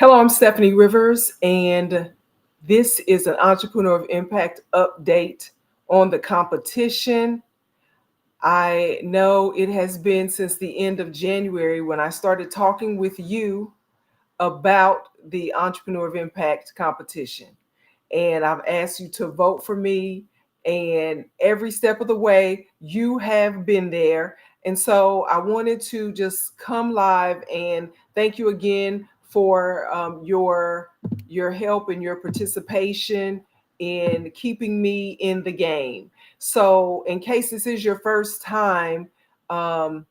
Hello, I'm Stephanie Rivers, and this is an Entrepreneur of Impact update on the competition. I know it has been since the end of January when I started talking with you about the Entrepreneur of Impact competition. And I've asked you to vote for me, and every step of the way, you have been there. And so I wanted to just come live and thank you again for your help and your participation in keeping me in the game. So, in case this is your first time um,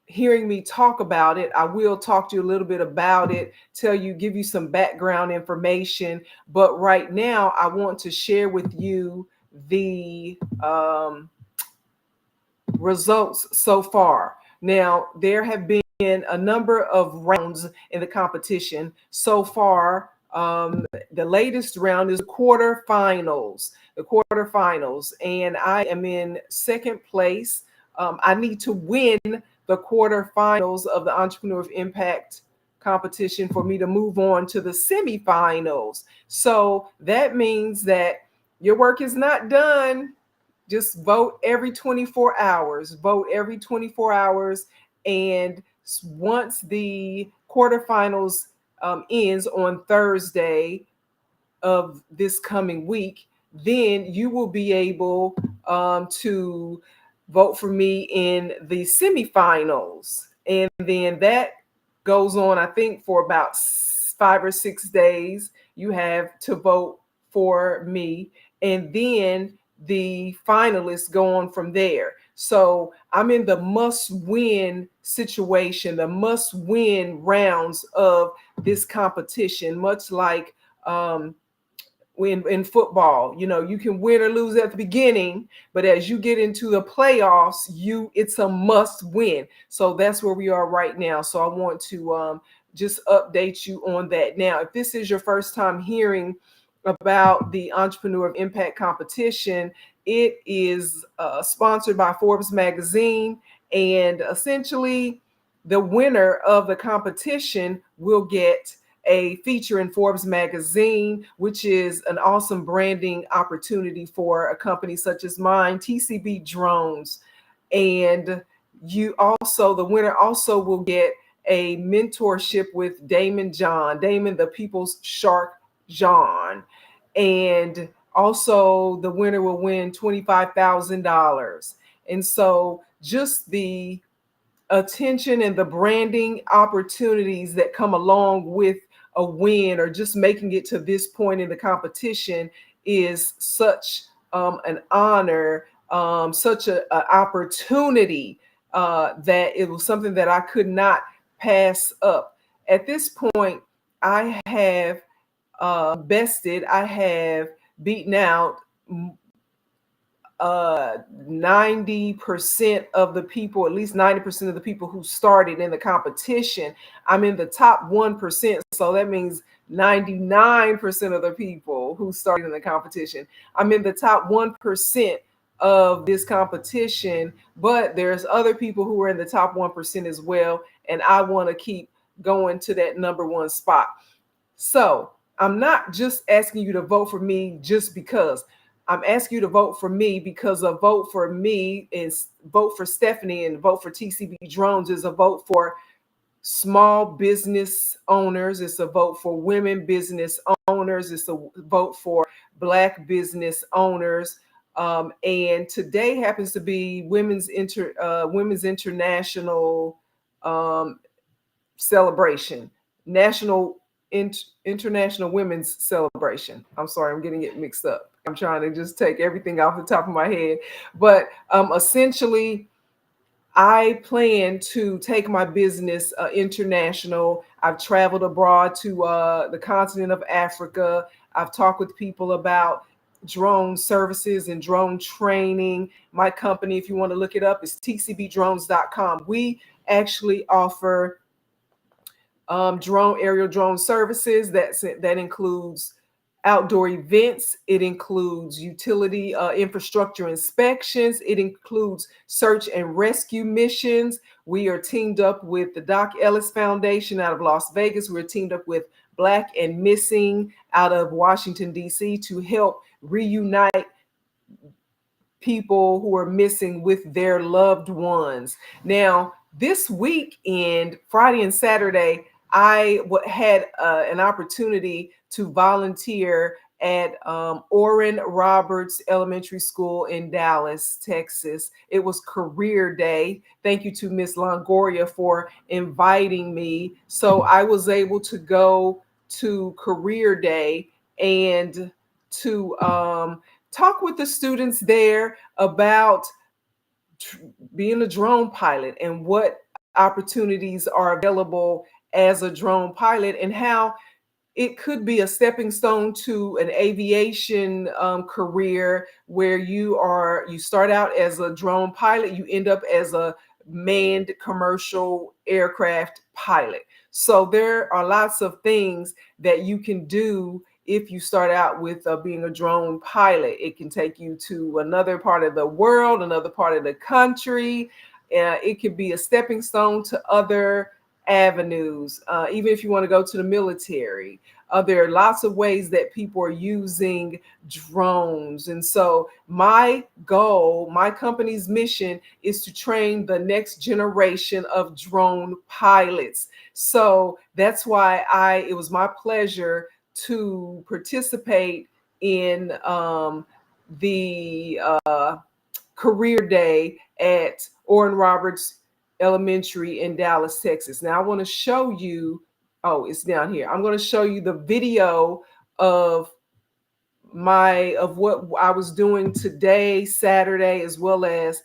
hearing me talk about it, I will talk to you a little bit about it, give you some background information. But right now, I want to share with you the results so far. Now, there have been a number of rounds in the competition so far. The latest round is the quarterfinals. The quarterfinals, and I am in second place. I need to win the quarterfinals of the Entrepreneur of Impact competition for me to move on to the semifinals. So that means that your work is not done. Just vote every 24 hours. Vote every 24 hours. And once the quarterfinals ends on Thursday of this coming week, then you will be able to vote for me in the semifinals. And then that goes on, I think, for about 5 or 6 days. You have to vote for me. And then the finalists go on from there. So I'm in the must win situation, the must win rounds of this competition, much like in football. You can win or lose at the beginning, but as you get into the playoffs, it's a must win. So that's where we are right now. So I want to just update you on that. Now, if this is your first time hearing about the Entrepreneur of Impact competition, it is sponsored by Forbes magazine, and essentially the winner of the competition will get a feature in Forbes magazine, which is an awesome branding opportunity for a company such as mine, TCB Drones. And the winner also will get a mentorship with Damon John, Damon the People's Shark John. And also the winner will win $25,000. And so just the attention and the branding opportunities that come along with a win or just making it to this point in the competition is such an honor, such an opportunity that it was something that I could not pass up. At this point, I have I have beaten out 90% of the people, at least 90% of the people who started in the competition. I'm in the top 1%. So that means 99% of the people who started in the competition. I'm in the top 1% of this competition, but there's other people who are in the top 1% as well. And I want to keep going to that number one spot. So I'm not just asking you to vote for me just because. I'm asking you to vote for me because a vote for me is vote for Stephanie, and vote for TCB Drones is a vote for small business owners. It's a vote for women business owners. It's a vote for Black business owners. And today happens to be Women's International celebration, National International Women's Celebration. I'm sorry, I'm getting it mixed up. I'm trying to just take everything off the top of my head. But essentially, I plan to take my business international. I've traveled abroad to the continent of Africa. I've talked with people about drone services and drone training. My company, if you want to look it up, is tcbdrones.com. We actually offer aerial drone services. That includes outdoor events. It includes utility infrastructure inspections. It includes search and rescue missions. We are teamed up with the Doc Ellis Foundation out of Las Vegas. We're teamed up with Black and Missing out of Washington, D.C. to help reunite people who are missing with their loved ones. Now, this weekend, Friday and Saturday, I had an opportunity to volunteer at Oren Roberts Elementary School in Dallas, Texas. It was Career Day. Thank you to Miss Longoria for inviting me. So I was able to go to Career Day and to talk with the students there about being a drone pilot and what opportunities are available as a drone pilot and how it could be a stepping stone to an aviation career where you start out as a drone pilot, you end up as a manned commercial aircraft pilot. So there are lots of things that you can do if you start out with being a drone pilot. It can take you to another part of the world, another part of the country. It can be a stepping stone to other avenues, even if you want to go to the military. There are lots of ways that people are using drones. And so my goal, my company's mission is to train the next generation of drone pilots. So that's why it was my pleasure to participate in the Career Day at Oren Roberts Elementary in Dallas, Texas. Now I want to show you, oh, it's down here. I'm going to show you the video of what I was doing today, Saturday, as well as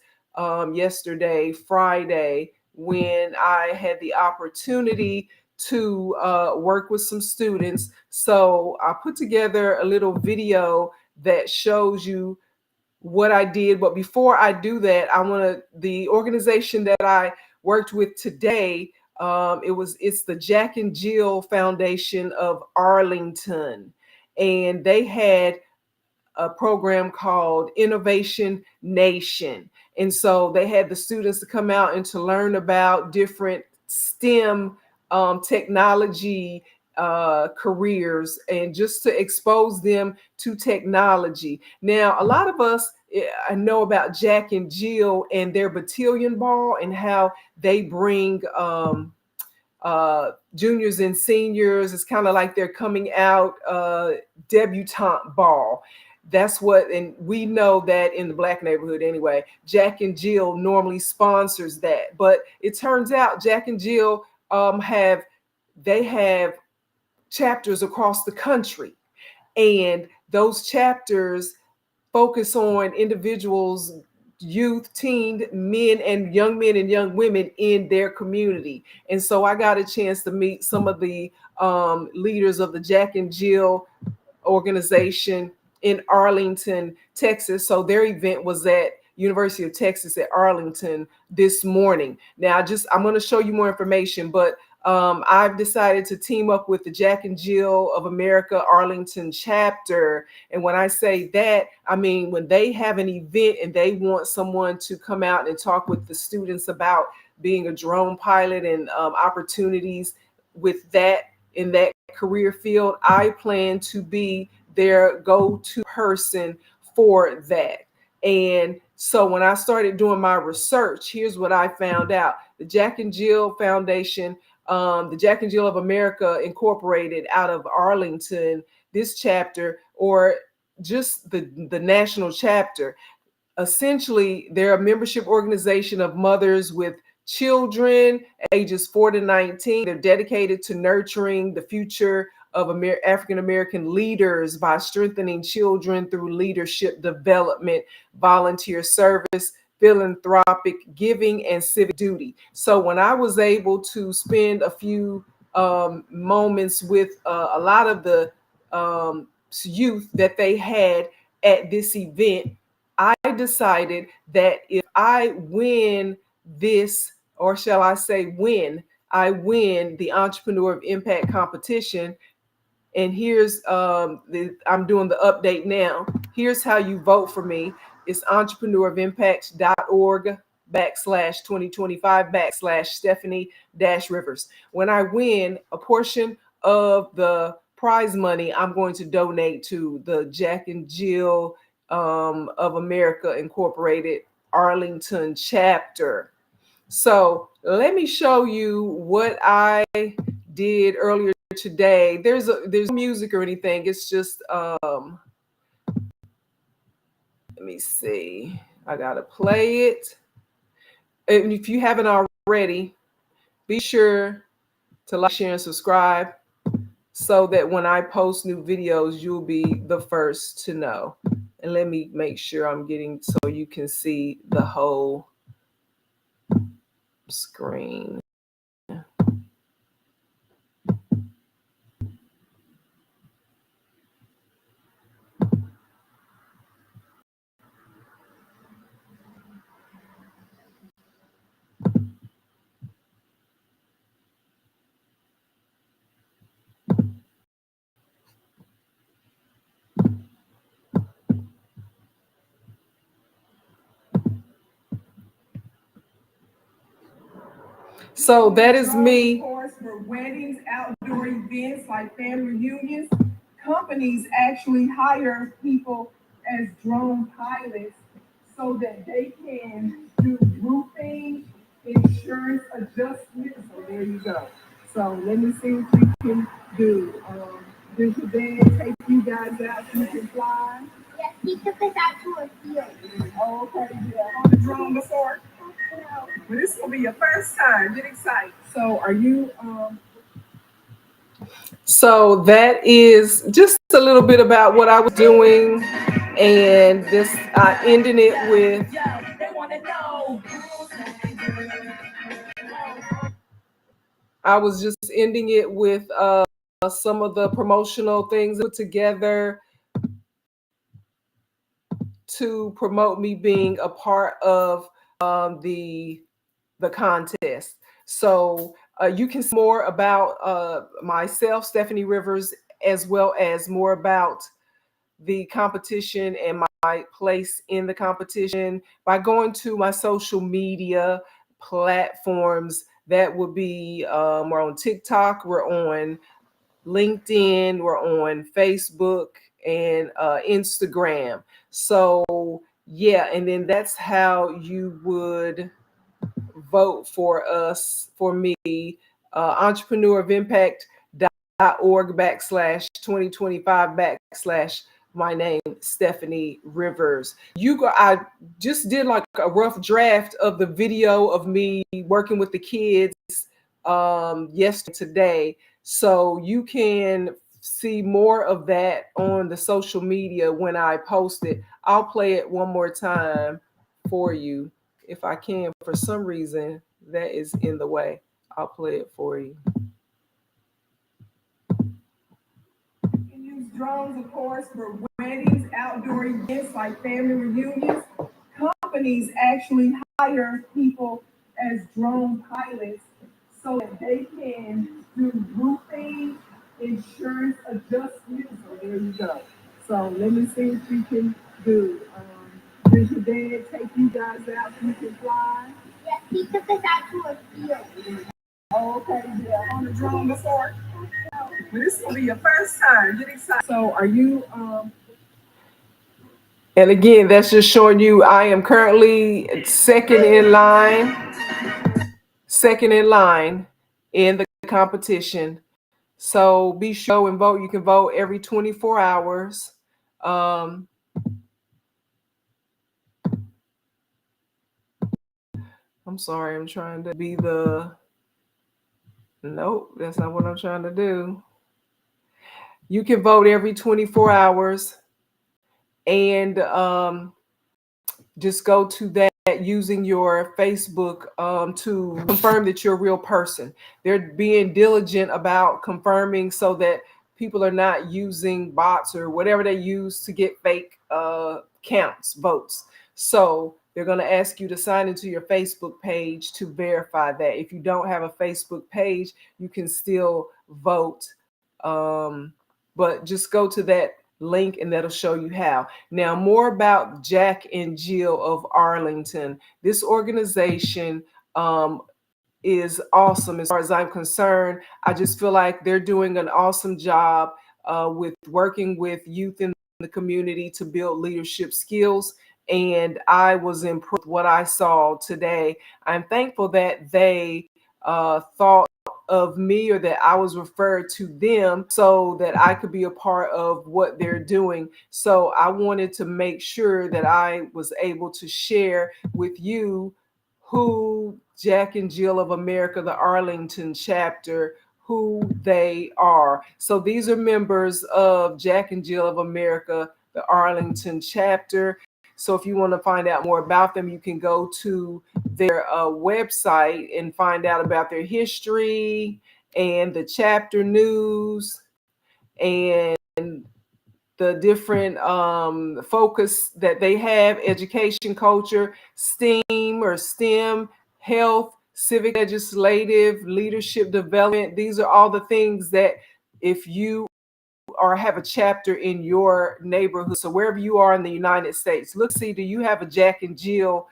yesterday, Friday, when I had the opportunity to work with some students. So I put together a little video that shows you what I did. But before I do that, the organization that I worked with today, it's the Jack and Jill Foundation of Arlington. And they had a program called Innovation Nation. And so they had the students to come out and to learn about different STEM technology careers and just to expose them to technology. Now, a lot of us I know about Jack and Jill and their battalion ball and how they bring juniors and seniors. It's kind of like their coming out debutante ball. That's what, and we know that in the Black neighborhood anyway, Jack and Jill normally sponsors that. But it turns out Jack and Jill have chapters across the country, and those chapters focus on individuals, youth, teen men and young women in their community. And so I got a chance to meet some of the leaders of the Jack and Jill organization in Arlington, Texas. So their event was at University of Texas at Arlington this morning. Now, I'm going to show you more information, but I've decided to team up with the Jack and Jill of America Arlington chapter. And when I say that, I mean when they have an event and they want someone to come out and talk with the students about being a drone pilot and opportunities with that in that career field, I plan to be their go-to person for that. And so when I started doing my research, here's what I found out. The Jack and Jill Foundation, the Jack and Jill of America Incorporated out of Arlington, this chapter, or just the national chapter, essentially they're a membership organization of mothers with children ages 4 to 19. They're dedicated to nurturing the future of African American leaders by strengthening children through leadership development, volunteer service, philanthropic giving, and civic duty. So when I was able to spend a few moments with a lot of the youth that they had at this event, I decided that if I win this, or shall I say when I win the Entrepreneur of Impact competition, And here's I'm doing the update now. Here's how you vote for me. It's entrepreneurofImpact.org/2025/Stephanie-Rivers. When I win, a portion of the prize money I'm going to donate to the Jack and Jill of America Incorporated Arlington chapter. So let me show you what I did earlier today. There's no music or anything. It's just let me see. I gotta play it. And if you haven't already, be sure to like, share, and subscribe so that when I post new videos, you'll be the first to know. And let me make sure I'm getting so you can see the whole screen. So that is me. Of course, for weddings, outdoor events like family reunions, companies actually hire people as drone pilots so that they can do roofing, insurance adjustments. So there you go. So let me see what we can do. Does your dad take you guys out so you can fly? Yes, he took us out to a field. Oh, okay, yeah. On the drone before? No. But this will be your first time. Get excited. So are you So that is just a little bit about what I was doing, and this ending it with I was just ending it with some of the promotional things put together to promote me being a part of the contest. So you can see more about myself, Stephanie Rivers, as well as more about the competition and my place in the competition by going to my social media platforms. That would be we're on TikTok, we're on LinkedIn, we're on Facebook and Instagram. So yeah, and then that's how you would vote for us, for me, entrepreneurofImpact.org/2025/ my name, Stephanie Rivers. I just did like a rough draft of the video of me working with the kids yesterday, today. So you can see more of that on the social media when I post it. I'll play it one more time for you if I can. For some reason, that is in the way. I'll play it for you. You can use drones, of course, for weddings, outdoor events like family reunions. Companies actually hire people as drone pilots so that they can do roofing, insurance adjustments. So there you go. So let me see what we can do. Does your dad take you guys out so you can fly? Yes, he took us out to a field. Oh, okay, yeah. On the drone before? No. But this will be your first time. Get excited. So are you and again, that's just showing you I am currently second in line in the competition. So be sure and vote. You can vote every 24 hours. I'm sorry, I'm trying to be nope, that's not what I'm trying to do. You can vote every 24 hours and just go to that using your Facebook to confirm that you're a real person. They're being diligent about confirming so that people are not using bots or whatever they use to get fake votes. So they're going to ask you to sign into your Facebook page to verify that. If you don't have a Facebook page, you can still vote but just go to that link and that'll show you how. Now, more about Jack and Jill of Arlington. This organization is awesome as far as I'm concerned. I just feel like they're doing an awesome job with working with youth in the community to build leadership skills. And I was impressed with what I saw today. I'm thankful that they thought of me, or that I was referred to them so that I could be a part of what they're doing. So I wanted to make sure that I was able to share with you who Jack and Jill of America, the Arlington chapter, who they are. So these are members of Jack and Jill of America, the Arlington chapter. So if you want to find out more about them, you can go to their website and find out about their history and the chapter news and the different focus that they have: education, culture, STEAM or STEM, health, civic, legislative, leadership development. These are all the things that if you or have a chapter in your neighborhood, so wherever you are in the United States, look, see, do you have a Jack and Jill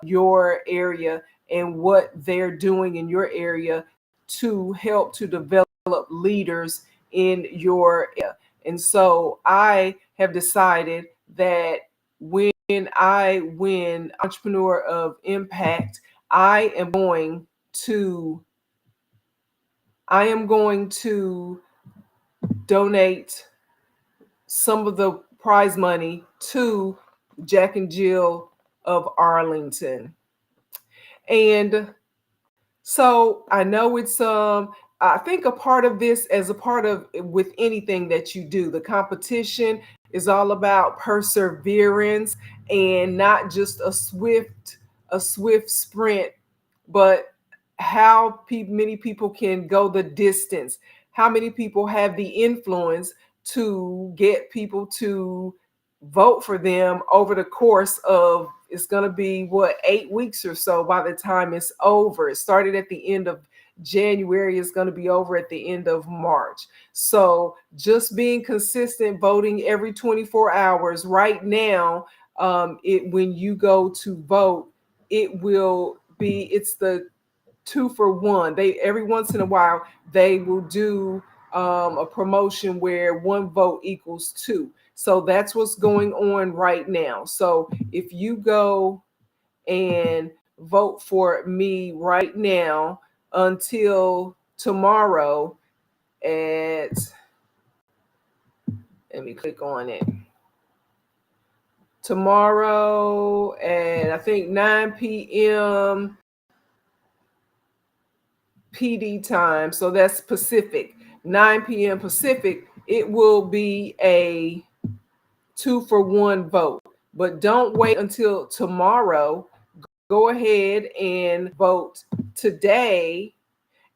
your area, and what they're doing in your area to help to develop leaders in your area. And so I have decided that when I win Entrepreneur of Impact, I am going to donate some of the prize money to Jack and Jill of Arlington. And so I know it's I think a part of this, as a part of with anything that you do, the competition is all about perseverance and not just a swift sprint, but how many people can go the distance, how many people have the influence to get people to vote for them over the course of, it's going to be what, 8 weeks or so by the time it's over. It started at the end of January, it's going to be over at the end of March. So just being consistent, voting every 24 hours. Right now, when you go to vote, it's the 2-for-1. They, every once in a while, they will do a promotion where 1 vote equals 2. So that's what's going on right now. So if you go and vote for me right now until tomorrow at, let me click on it. Tomorrow at, I think, 9 p.m. PD time. So that's Pacific, 9 p.m. Pacific. It will be a 2-for-1 vote. But don't wait until tomorrow. Go ahead and vote today,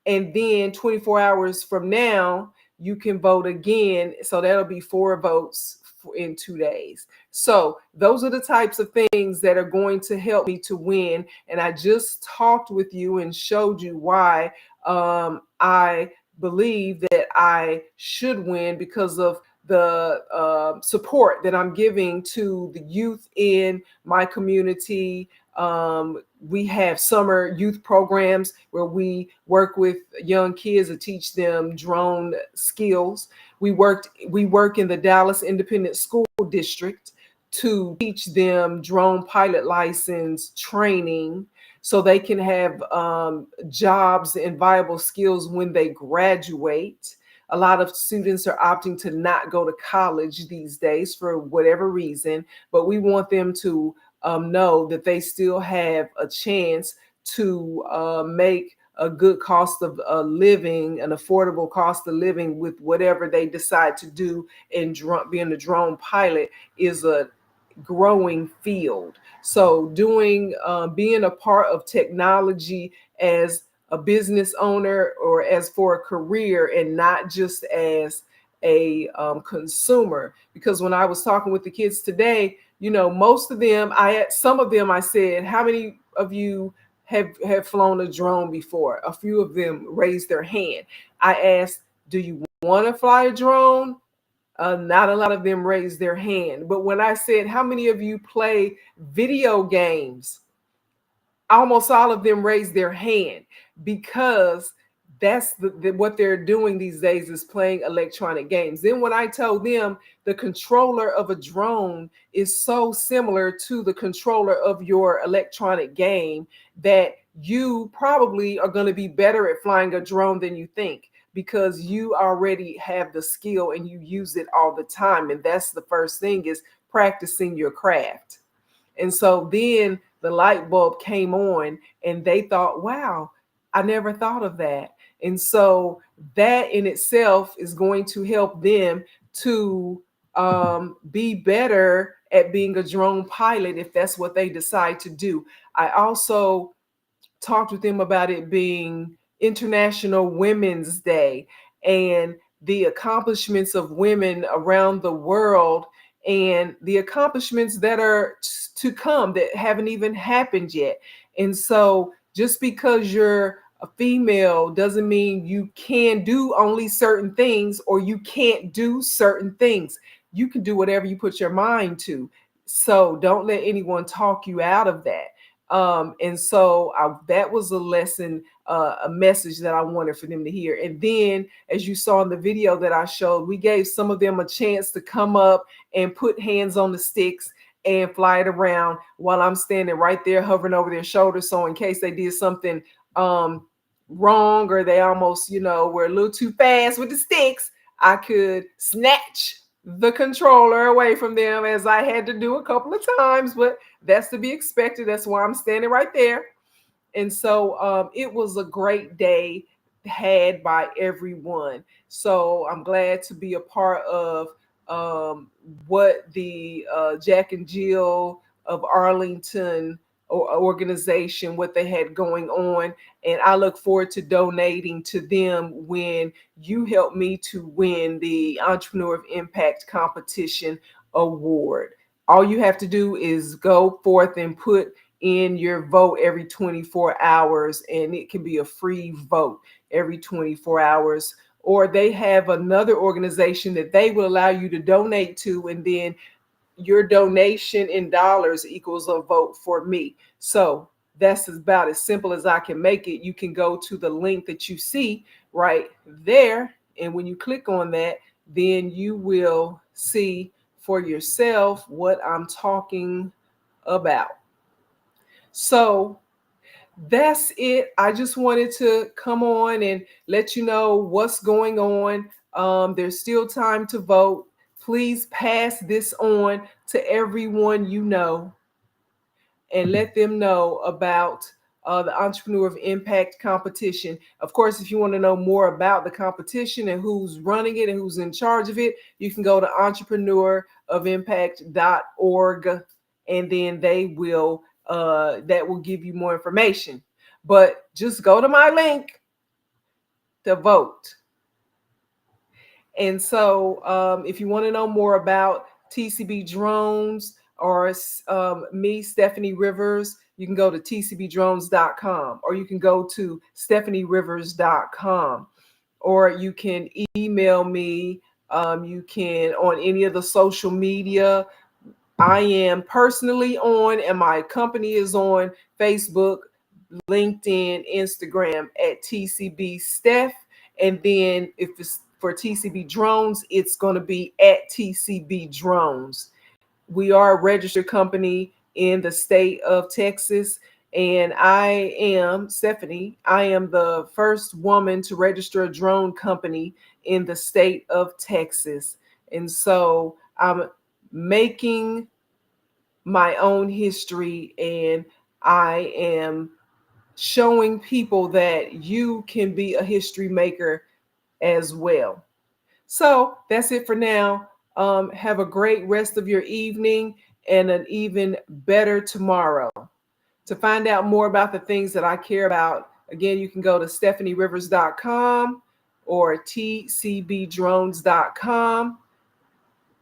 and then 24 hours from now you can vote again. So that'll be 4 votes in 2 days. So those are the types of things that are going to help me to win. And I just talked with you and showed you why I believe that I should win, because of the support that I'm giving to the youth in my community. We have summer youth programs where we work with young kids to teach them drone skills. We work in the Dallas Independent School District to teach them drone pilot license training so they can have jobs and viable skills when they graduate. A lot of students are opting to not go to college these days for whatever reason, but we want them to know that they still have a chance to make a good cost of living, an affordable cost of living with whatever they decide to do. And being a drone pilot is a growing field. So being a part of technology as a business owner or as for a career, and not just as a consumer. Because when I was talking with the kids today, most of them, some of them I said, how many of you have flown a drone before? A few of them raised their hand. I asked, do you want to fly a drone? Not a lot of them raised their hand. But when I said, how many of you play video games? Almost all of them raised their hand, because that's what they're doing these days, is playing electronic games. Then when I told them the controller of a drone is so similar to the controller of your electronic game, that you probably are going to be better at flying a drone than you think, because you already have the skill and you use it all the time. And that's the first thing, is practicing your craft. And so then the light bulb came on, and they thought, wow, I never thought of that. And so that in itself is going to help them to be better at being a drone pilot, if that's what they decide to do. I also talked with them about it being International Women's Day, and the accomplishments of women around the world, and the accomplishments that are to come that haven't even happened yet. And so just because you're a female doesn't mean you can do only certain things, or you can't do certain things. You can do whatever you put your mind to. So don't let anyone talk you out of that. And so that was a lesson, a message that I wanted for them to hear. And then, as you saw in the video that I showed, we gave some of them a chance to come up and put hands on the sticks and fly it around, while I'm standing right there hovering over their shoulders. So in case they did something wrong, or they almost, were a little too fast with the sticks, I could snatch the controller away from them, as I had to do a couple of times, but that's to be expected. That's why I'm standing right there. And so it was a great day had by everyone. So I'm glad to be a part of what the Jack and Jill of Arlington organization, what they had going on. And I look forward to donating to them when you help me to win the Entrepreneur of Impact Competition Award. All you have to do is go forth and put in your vote every 24 hours, and it can be a free vote every 24 hours. Or they have another organization that they will allow you to donate to, and then your donation in dollars equals a vote for me. So that's about as simple as I can make it. You can go to the link that you see right there, and when you click on that, then you will see for yourself what I'm talking about. So that's it. I just wanted to come on and let you know what's going on. There's still time to vote. Please pass this on to everyone you know, and let them know about the Entrepreneur of Impact competition. Of course, if you want to know more about the competition and who's running it and who's in charge of it, you can go to entrepreneurofimpact.org, and then they will that will give you more information. But just go to my link to vote. And so if you want to know more about TCB Drones, or me, Stephanie Rivers, you can go to tcbdrones.com, or you can go to stephanierivers.com, or you can email me. You can on any of the social media. I am personally on, and my company is on Facebook, LinkedIn, Instagram at TCB Steph. And then if it's for TCB Drones, it's going to be at TCB Drones. We are a registered company in the state of Texas. And I am Stephanie. I am the first woman to register a drone company in the state of Texas. And so I'm making my own history, and I am showing people that you can be a history maker as well. So that's it for now. Have a great rest of your evening and an even better tomorrow. To find out more about the things that I care about, again, you can go to stephanierivers.com or tcbdrones.com,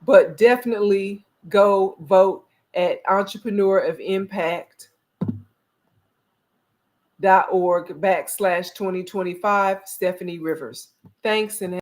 but definitely go vote at entrepreneurofimpact.org/2025 Stephanie Rivers. Thanks, and